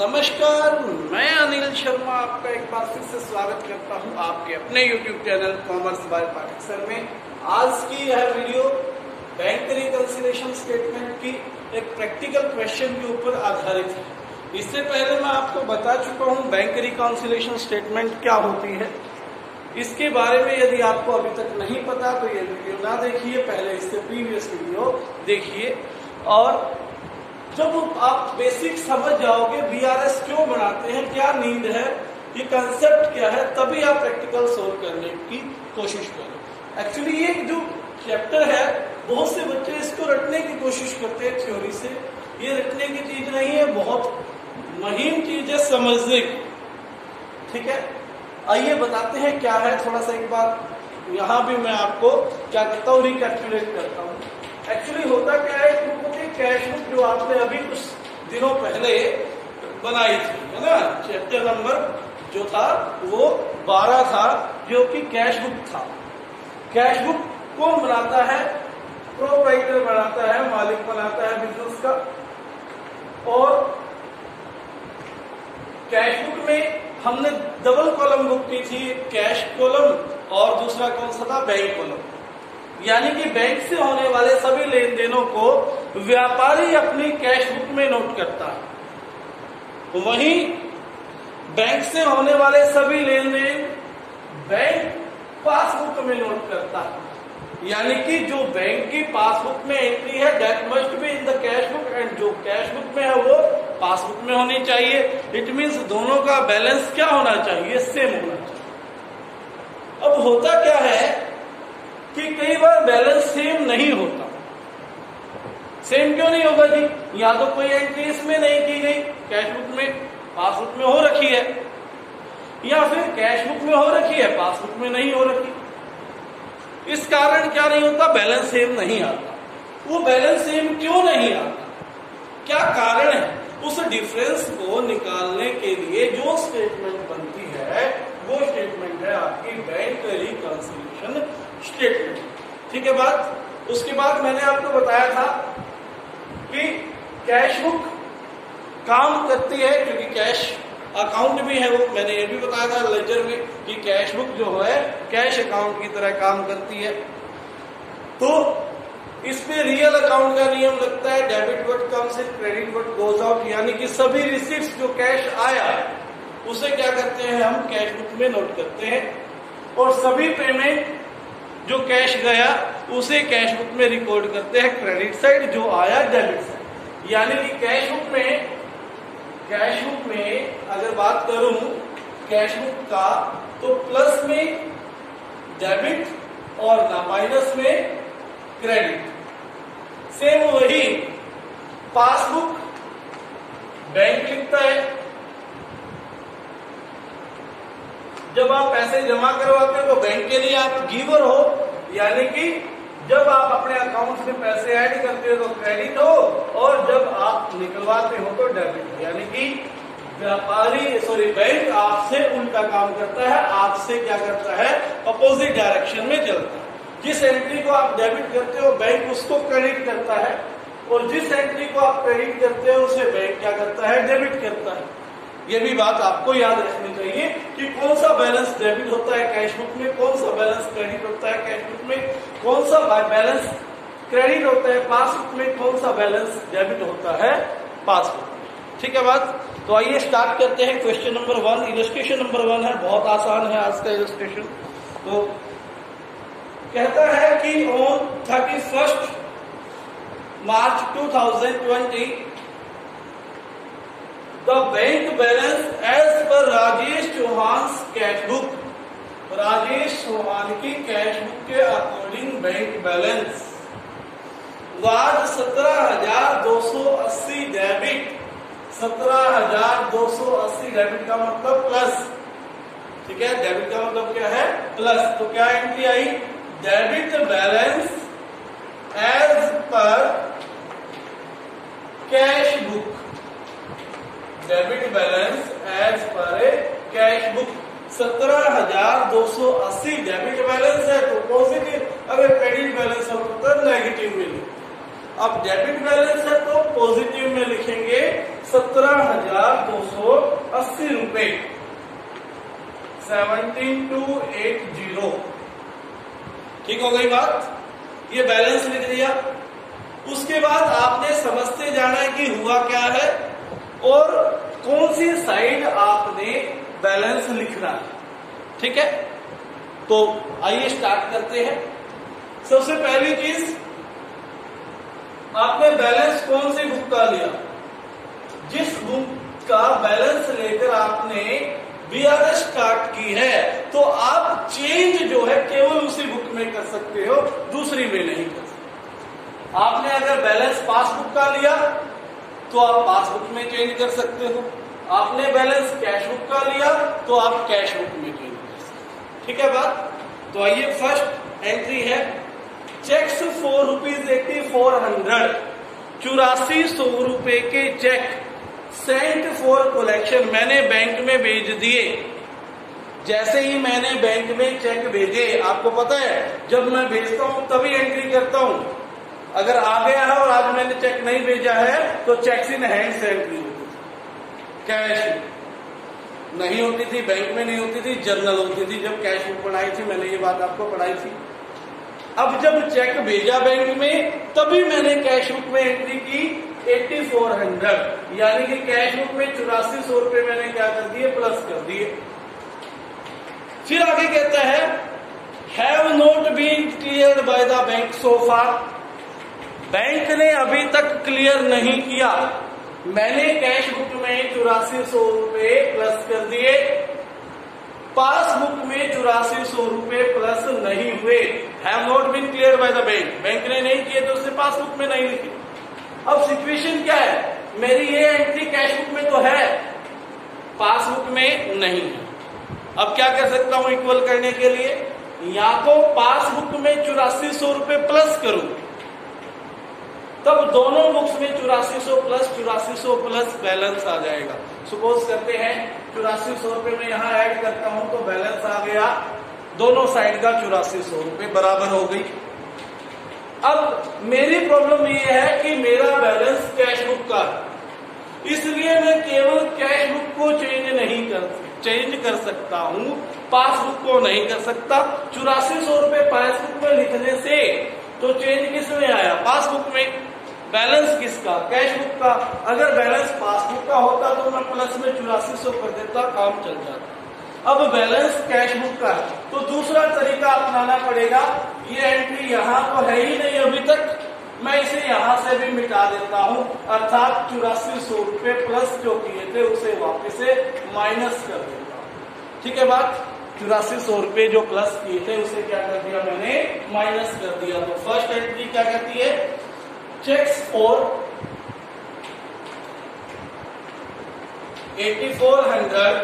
नमस्कार, मैं अनिल शर्मा आपका एक बार फिर से स्वागत करता हूं आपके अपने YouTube channel commerce by Pathak sir में। आज की यह वीडियो बैंक रिकंसिलिएशन स्टेटमेंट की एक प्रैक्टिकल क्वेश्चन के ऊपर आधारित है। इससे पहले मैं आपको बता चुका हूं बैंक रिकंसिलिएशन स्टेटमेंट क्या होती है। इसके बारे में यदि आपको अभी तक नहीं पता तो ये वीडियो ना देखिए, पहले इससे प्रीवियस वीडियो देखिए। और जब आप बेसिक समझ जाओगे बीआरएस क्यों बनाते हैं, क्या नीड है, ये कंसेप्ट क्या है, तभी आप प्रैक्टिकल सोल्व करने की कोशिश करें। एक्चुअली ये जो चैप्टर है बहुत से बच्चे इसको रटने की कोशिश करते हैं थ्योरी से। ये रटने की चीज नहीं है, बहुत महीन चीज है समझने की। ठीक है, आइए बताते हैं क्या है। थोड़ा सा एक बार यहाँ भी मैं आपको क्या करता हूँ, रिकैलकुलेट करता हूँ। एक्चुअली होता क्या है, कैश बुक जो आपने अभी कुछ दिनों पहले बनाई थी, है ना, चैप्टर नंबर जो था वो 12 था, जो कि कैश बुक था। कैश बुक कौन बनाता है? प्रोप्राइटर बनाता है, मालिक बनाता है बिजनेस का। और कैश बुक में हमने डबल कॉलम बुक की थी, कैश कॉलम और दूसरा कौन सा था, बैंक कॉलम। यानी कि बैंक से होने वाले सभी लेन देनों को व्यापारी अपनी कैश बुक में नोट करता है, वहीं बैंक से होने वाले सभी लेन देन बैंक पासबुक में नोट करता है। यानी कि जो बैंक की पासबुक में एंट्री है that must be in the cash book, and जो कैश बुक में है वो पासबुक में होनी चाहिए। इट मीन्स दोनों का बैलेंस क्या होना चाहिए, सेम होना चाहिए। अब होता क्या है कि कई बार बैलेंस सेम नहीं होता। सेम क्यों नहीं होगा जी? या तो कोई एंट्री इसमें नहीं की गई, कैश बुक में, पासबुक में हो रखी है, या फिर कैश बुक में हो रखी है, पासबुक में नहीं हो रखी। इस कारण क्या नहीं होता, बैलेंस सेम नहीं आता। वो बैलेंस सेम क्यों नहीं आता, क्या कारण है? उस डिफरेंस को निकालने के लिए जो स्टेटमेंट बनती है वो स्टेटमेंट है आपकी बैंक रिकंसिलिएशन स्टेटमेंट। ठीक है बात। उसके बाद मैंने आपको बताया था कि कैश बुक काम करती है, क्योंकि कैश अकाउंट भी है वो, मैंने ये भी बताया था लेजर में कि कैश बुक जो है कैश अकाउंट की तरह काम करती है। तो इस पे रियल अकाउंट का नियम लगता है, debit what comes in, credit what goes out. यानी कि सभी रिसीट्स जो कैश आया उसे क्या करते हैं, हम कैश बुक में नोट करते हैं, और सभी पेमेंट जो कैश गया उसे कैश बुक में रिकॉर्ड करते हैं, क्रेडिट साइड, जो आया डेबिट साइड। यानी कि कैश बुक में अगर बात करूं कैश बुक का, तो प्लस में डेबिट और माइनस में क्रेडिट। सेम वही पासबुक बैंक लिखता है, जब आप पैसे जमा करवाते हो तो बैंक के लिए आप गिवर हो, यानी कि जब आप अपने अकाउंट में पैसे ऐड करते हो तो क्रेडिट हो, और जब आप निकलवाते हो तो डेबिट हो। यानी कि बैंक आपसे उल्टा काम करता है, आपसे क्या करता है, अपोजिट डायरेक्शन में चलता है। जिस एंट्री को आप डेबिट करते हो बैंक उसको क्रेडिट करता है, और जिस एंट्री को आप क्रेडिट करते हो उसे बैंक क्या करता है, डेबिट करता है। ये भी बात आपको याद रखनी चाहिए कि कौन सा बैलेंस डेबिट होता है कैश बुक में, कौन सा बैलेंस क्रेडिट होता है कैश बुक में, कौन सा बैलेंस क्रेडिट होता है पासबुक में, कौन सा बैलेंस डेबिट होता है पासबुक में। ठीक है बात। तो आइए स्टार्ट करते हैं क्वेश्चन नंबर 1। इलस्ट्रेशन नंबर 1 है, बहुत आसान है आज का इलस्ट्रेशन। तो कहता है कि on 31 March 2020 the bank balance as per Rajesh Chauhan cash book, Rajesh Chauhan की कैश बुक के according bank balance was 17,280 debit. 17,280 debit का मतलब प्लस, ठीक है, डेबिट का मतलब क्या है, प्लस। तो क्या एंट्री आई, debit balance as per cash book, debit balance as per cash book 17,280 debit balance है तो पॉजिटिव, अगर क्रेडिट बैलेंस हो तो नेगेटिव में लिखेंगे। अब डेबिट बैलेंस है तो पॉजिटिव में लिखेंगे 17,280 रुपए, 17280। ठीक हो गई बात, ये बैलेंस लिख दिया। उसके बाद आपने समझते जाना है कि हुआ क्या है और कौन सी साइड आपने बैलेंस लिखना है। ठीक है, तो आइए स्टार्ट करते हैं। सबसे पहली चीज, आपने बैलेंस कौन सी बुक का लिया? जिस बुक का बैलेंस लेकर आपने बीआरएस स्टार्ट की है, तो आप चेंज जो है केवल उसी बुक में कर सकते हो, दूसरी में नहीं कर सकते। आपने अगर बैलेंस पासबुक का लिया तो आप पासबुक में चेंज कर सकते हो, आपने बैलेंस कैश बुक का लिया तो आप कैश बुक में चेंज कर सकते हो। ठीक है बात, तो आइए फर्स्ट एंट्री है चेक्स ₹4,8400, 8400 रुपए के चेक सेंट फॉर कलेक्शन, मैंने बैंक में भेज दिए। जैसे ही मैंने बैंक में चेक भेजे, आपको पता है जब मैं भेजता हूं तभी एंट्री करता हूं। अगर आ गया है और आज मैंने चेक नहीं भेजा है तो चेक्स इन हैंड से एंट्री होती थी, कैश नहीं होती थी, बैंक में नहीं होती थी, जर्नल होती थी। जब कैश बुक पढ़ाई थी मैंने ये बात आपको पढ़ाई थी। अब जब चेक भेजा बैंक में तभी मैंने कैश बुक में एंट्री की 8400, यानी कि कैश बुक में 8400 रुपए मैंने क्या कर दिए, प्लस कर दिए। फिर आगे कहता है have not been cleared by the bank so far, bank ने अभी तक क्लियर नहीं किया। मैंने कैश बुक में 8400 रुपए प्लस कर दिए, पासबुक में 8400 रुपए प्लस नहीं हुए। Have not been clear by the bank, bank ने नहीं किए तो उसने पासबुक में नहीं लिखे। अब सिचुएशन क्या है, मेरी ये एंट्री कैश बुक में तो है, पासबुक में नहीं है। अब क्या कर सकता हूं इक्वल करने के लिए, या तो पासबुक में 8400 रुपए प्लस करूं, तब दोनों बुक्स में 8400 प्लस बैलेंस आ जाएगा। सपोज करते हैं 8400 रुपए में यहां ऐड करता हूं तो बैलेंस आ गया दोनों साइड का 8400 रुपए, बराबर हो गई। अब मेरी प्रॉब्लम ये है कि मेरा बैलेंस कैश बुक का, इसलिए मैं केवल कैश बुक को चेंज कर सकता हूं, पासबुक को नहीं कर सकता। 8400 रुपए पासबुक में लिखने से तो चेंज किस में आया, पासबुक में। बैलेंस किसका, कैश बुक का। अगर बैलेंस पासबुक का होता तो मैं प्लस में 8400 कर देता, काम चल जाता। अब बैलेंस कैश बुक का है तो दूसरा तरीका अपनाना पड़ेगा। ये एंट्री यहाँ तो है ही नहीं अभी तक, मैं इसे यहां से भी मिटा देता हूं, अर्थात 8400 रुपए प्लस जो किए थे उसे वापस से माइनस कर देता हूं। ठीक है बात, 8400 रुपए जो प्लस किए थे उसे क्या कर दिया मैंने, माइनस कर दिया। तो फर्स्ट एंट्री क्या कहती है, checks for 8400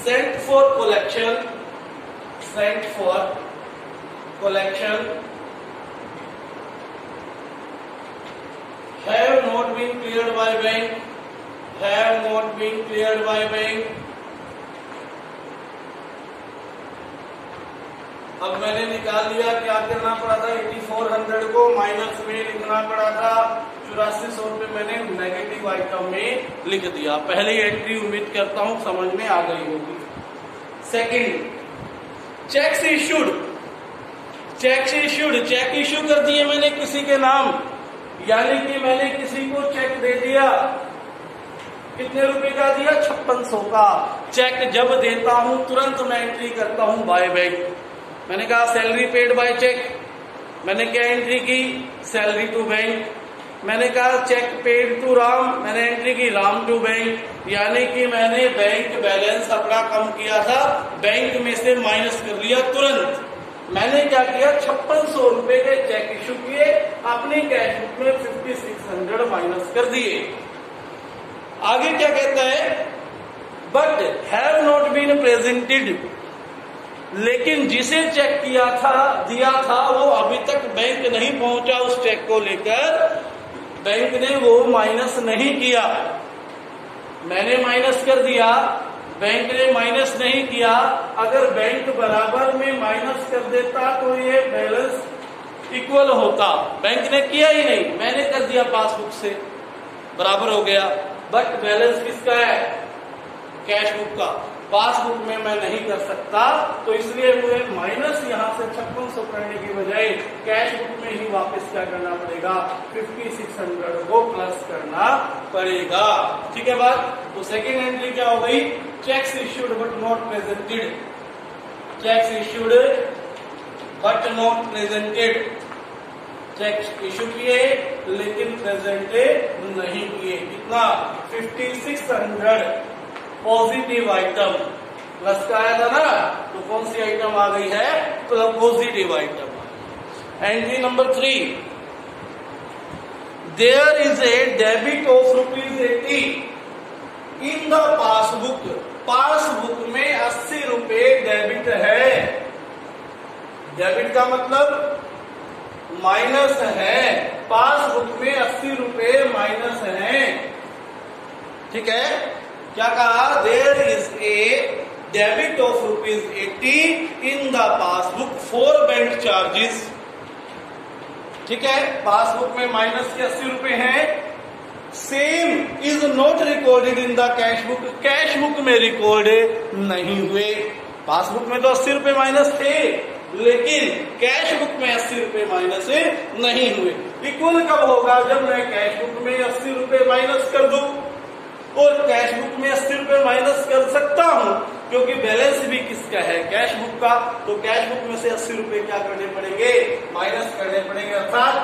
sent for collection have not been cleared by bank, अब मैंने निकाल लिया, क्या करना पड़ा था, 8400 को माइनस में लिखना पड़ा था, 8400 रुपए मैंने नेगेटिव आइटम में लिख दिया। पहली एंट्री उम्मीद करता हूं समझ में आ गई होगी। सेकंड, चेक इश्यू कर दिए मैंने किसी के नाम, यानी कि मैंने किसी को चेक दे दिया, कितने रुपए का दिया, 5600 का। चेक जब देता हूं तुरंत मैं एंट्री करता हूं बाय बैंक। मैंने कहा सैलरी पेड बाय चेक, मैंने क्या एंट्री की, सैलरी टू बैंक। मैंने कहा चेक पेड टू राम, मैंने एंट्री की राम टू बैंक, यानी कि मैंने बैंक बैलेंस अपना कम किया था, बैंक में से माइनस कर लिया तुरंत। मैंने क्या किया, 5600 रुपए के चेक इश्यू किए, अपनी कैश बुक में 5600 माइनस कर दिए। आगे क्या कहता है, but have not been presented, लेकिन जिसे चेक दिया था वो अभी तक बैंक नहीं पहुंचा, उस चेक को लेकर बैंक ने वो माइनस नहीं किया। मैंने माइनस कर दिया, बैंक ने माइनस नहीं किया। अगर बैंक बराबर में माइनस कर देता तो ये बैलेंस इक्वल होता, बैंक ने किया ही नहीं, मैंने कर दिया पासबुक से। बराबर हो गया। बट बैलेंस किसका है? कैश बुक का। पासबुक में मैं नहीं कर सकता, तो इसलिए मुझे माइनस यहाँ से 5600 करने की बजाय कैश बुक में ही वापस क्या करना पड़ेगा? 5600 को प्लस करना पड़ेगा। ठीक है बात। तो सेकेंड एंट्री क्या हो गई? Cheques issued but not presented. Cheques issued but not presented. Cheque issue किए लेकिन प्रेजेंटेड नहीं किए। कितना? 5600 पॉजिटिव आइटम। प्लस का आया था ना, तो कौन सी आइटम आ गई है? तो positive item. Entry number 3, there is a debit of ₹80 in the passbook. Passbook में 80 रुपए डेबिट है। डेबिट का मतलब माइनस है। पासबुक में 80 रुपए माइनस है। ठीक है। क्या कहा? There is a debit of ₹80 in the passbook for bank charges. ठीक है। पासबुक में माइनस के 80 रुपए हैं। Same is not recorded in the cash book. Cash book में रिकॉर्ड नहीं हुए। पासबुक में तो 80 रुपए माइनस थे, लेकिन कैश बुक में 80 रुपए माइनस नहीं हुए। इक्वल कब होगा? जब मैं कैश बुक में 80 रुपए माइनस कर दूं, और कैश बुक में 80 रुपए माइनस कर सकता हूं क्योंकि बैलेंस भी किसका है? कैश बुक का। तो कैश बुक में से 80 रुपए क्या करने पड़ेंगे? माइनस करने पड़ेंगे, अर्थात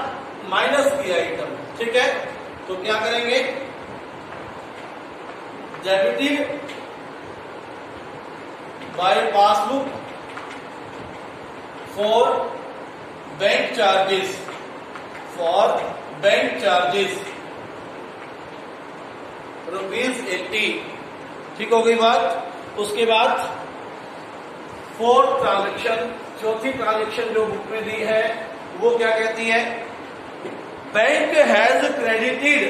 माइनस की आइटम। ठीक है। तो क्या करेंगे? Debited bye passbook for bank charges. For bank charges ₹80। ठीक हो गई बात। उसके बाद फोर्थ ट्रांजेक्शन, चौथी ट्रांजेक्शन जो बुक में दी है वो क्या कहती है? Bank has credited.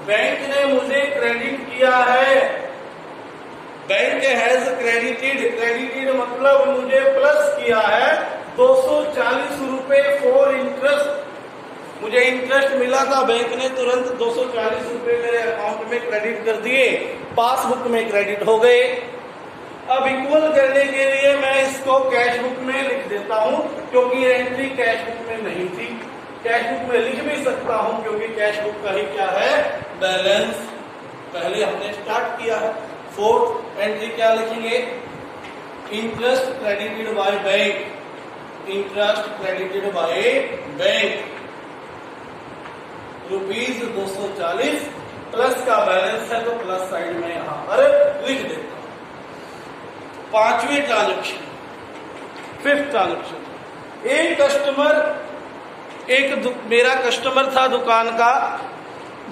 बैंक ने मुझे क्रेडिट किया है। Bank has credited. क्रेडिटेड मतलब मुझे प्लस किया है 240 रुपए फॉर इंटरेस्ट। मुझे इंटरेस्ट मिला था, बैंक ने तुरंत 240 रुपए मेरे अकाउंट में क्रेडिट कर दिए। पासबुक में क्रेडिट हो गए। अब इक्वल करने के लिए मैं इसको कैश बुक में लिख देता हूं, क्योंकि ये एंट्री कैश बुक में नहीं थी। कैश बुक में लिख भी सकता हूं क्योंकि कैश बुक का ही क्या है? बैलेंस पहले हमने स्टार्ट किया है। फोर्थ एंट्री क्या लिखेंगे? Interest credited by bank. Interest credited by bank ₹240 plus का बैलेंस है, तो प्लस साइड में यहां पर लिख देता हूं। पांचवी ट्रांजेक्शन, फिफ्थ ट्रांजेक्शन। मेरा कस्टमर था दुकान का,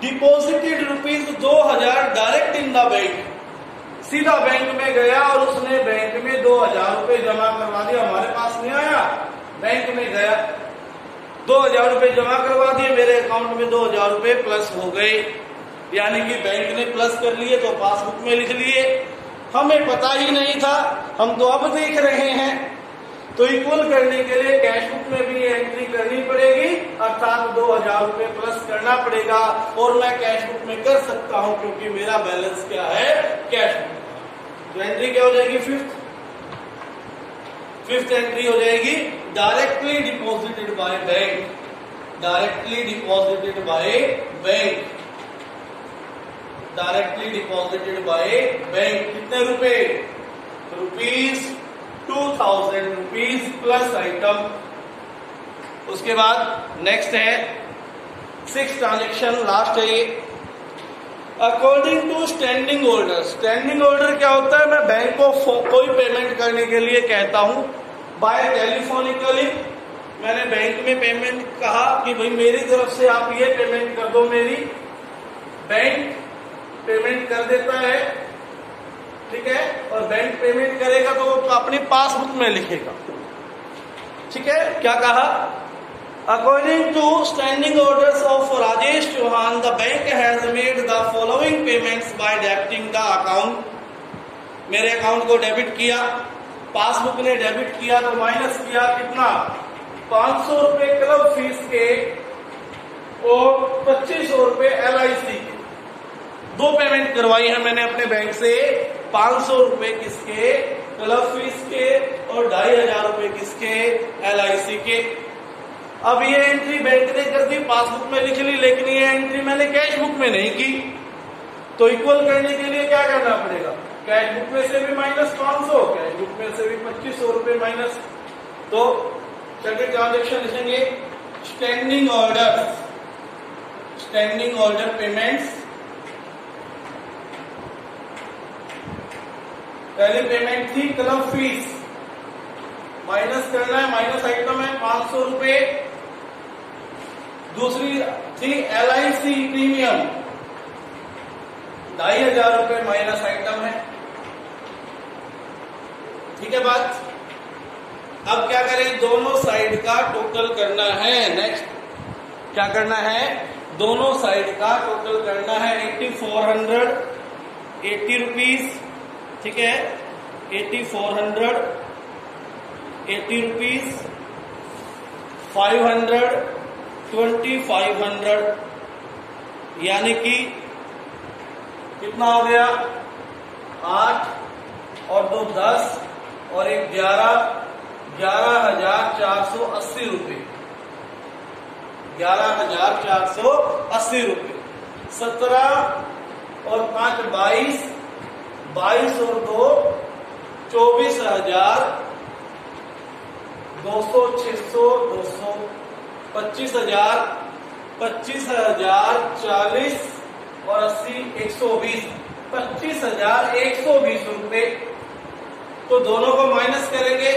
deposited ₹2000 direct in the bank. सीधा बैंक में गया और उसने बैंक में 2000 रुपए जमा करवा दिया। हमारे पास नहीं आया, बैंक में गया, 2000 रुपए जमा करवा दिए। मेरे अकाउंट में 2000 रुपए प्लस हो गए, यानी कि बैंक ने प्लस कर लिए तो पासबुक में लिख लिए। हमें पता ही नहीं था, हम तो अब देख रहे हैं। तो इक्वल करने के लिए कैश बुक में भी एंट्री करनी पड़ेगी, अर्थात 2000 रुपए प्लस करना पड़ेगा। और मैं कैश बुक में कर सकता हूं क्योंकि मेरा बैलेंस क्या है? Cash book. तो एंट्री क्या हो जाएगी? फिफ्थ एंट्री हो जाएगी directly deposited by bank. Directly deposited by bank. Directly deposited by bank. कितने रुपए? ₹2000 प्लस आइटम। उसके बाद नेक्स्ट है सिक्स ट्रांजेक्शन, लास्ट है ये। According to standing order. Standing order क्या होता है? मैं बैंक को कोई पेमेंट करने के लिए कहता हूं बाय टेलीफोनिकली। मैंने बैंक में पेमेंट कहा कि भाई मेरी तरफ से आप ये पेमेंट कर दो मेरी। बैंक पेमेंट कर देता है, ठीक है, और बैंक पेमेंट करेगा तो वो अपनी पासबुक में लिखेगा। ठीक है। क्या कहा? According to standing orders of Rajesh Chauhan, the bank has made the following payments by debiting the account. मेरे अकाउंट को डेबिट किया, पासबुक ने डेबिट किया तो माइनस किया कितना? 500 रुपए क्लब फीस के और 2500 रुपए LIC के। दो पेमेंट करवाई है मैंने अपने बैंक से, 500 रुपए किसके, क्लब फीस के, और 2500 रुपए किसके, LIC के। अब ये एंट्री बैंक ने कर दी, पासबुक में लिख ली, लेकिन ये एंट्री मैंने कैश बुक में नहीं की। तो इक्वल करने के लिए क्या करना पड़ेगा, कैश बुक में से भी माइनस 500, कैश बुक में से भी 2500 रुपए माइनस। तो चलिए ट्रांजेक्शन लिखेंगे, स्टैंडिंग ऑर्डर पेमेंट्स। पहली पेमेंट थी क्लब फीस, माइनस करना है, माइनस आइटम है 500 रुपए। दूसरी थी LIC प्रीमियम, 2500 रुपए माइनस आइटम है। ठीक है बात। अब क्या करें, दोनों साइड का टोटल करना है। नेक्स्ट क्या करना है, दोनों साइड का टोटल करना है। 80 रुपीज, ठीक है, 80 रुपीज, 500, 2500, यानी कि कितना हो गया, 8 और 2 10 और 1 11,480 रुपए, 11,480 रुपए। 17 और 5 22, 22 और 2 24,000, 200 600 200, 25,000, 40 और 80 120, 25,120 रुपए। तो दोनों को माइनस करेंगे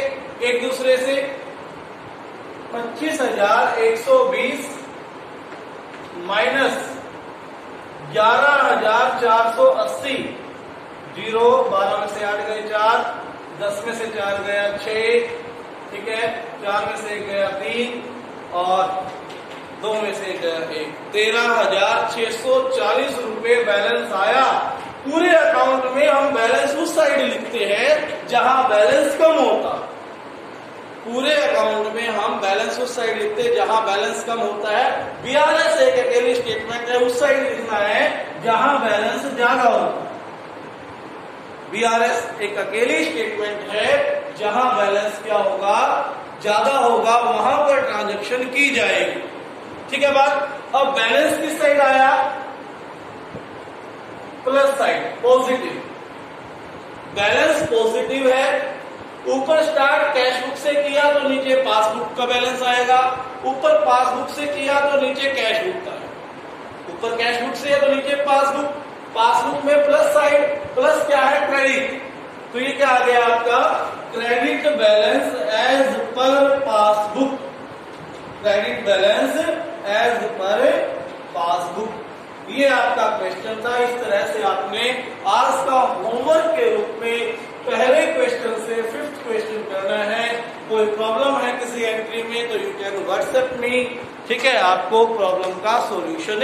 एक दूसरे से। 25,120 माइनस 11,480, 0, 12 में से 8 गए 4, 10 में से 4 गया 6, ठीक है, 4 में से 1 गया 3 और 2 में से 1 गया 1, 13,640 रुपए बैलेंस आया। पूरे अकाउंट में हम बैलेंस उस साइड लिखते हैं जहां बैलेंस कम होता। पूरे अकाउंट में हम बैलेंस उस साइड लिखते हैं जहां बैलेंस कम होता है। BRS एक अकेली स्टेटमेंट है, उस साइड लिखना है जहां बैलेंस ज्यादा होता है। BRS एक अकेली स्टेटमेंट है, जहां बैलेंस क्या होगा, ज्यादा होगा, वहां पर ट्रांजैक्शन की जाएगी। ठीक है बात। अब बैलेंस किस साइड आया, plus side, positive. Balance positive है। ऊपर स्टार्ट कैश बुक से किया तो नीचे पासबुक का बैलेंस आएगा, ऊपर पासबुक से किया तो नीचे कैश बुक का है। ऊपर कैश बुक से है तो नीचे पासबुक, पासबुक में प्लस साइड, प्लस क्या है, क्रेडिट। तो ये क्या आ गया आपका, credit balance as per passbook, credit balance as per passbook. ये आपका क्वेश्चन था। इस तरह से आपने आज का होमवर्क के रूप में पहले क्वेश्चन से 5th क्वेश्चन करना है। कोई प्रॉब्लम है किसी एंट्री में तो यू कैन व्हाट्सएप मी, ठीक है, आपको प्रॉब्लम का सॉल्यूशन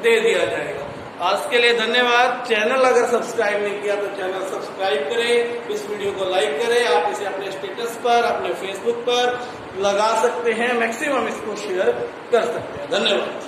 दे दिया जाएगा। आज के लिए धन्यवाद। चैनल अगर सब्सक्राइब नहीं किया तो चैनल सब्सक्राइब करें, इस वीडियो को लाइक करें। आप इसे अपने स्टेटस पर, अपने फेसबुक पर लगा सकते हैं, मैक्सिमम इसको शेयर कर सकते हैं। धन्यवाद।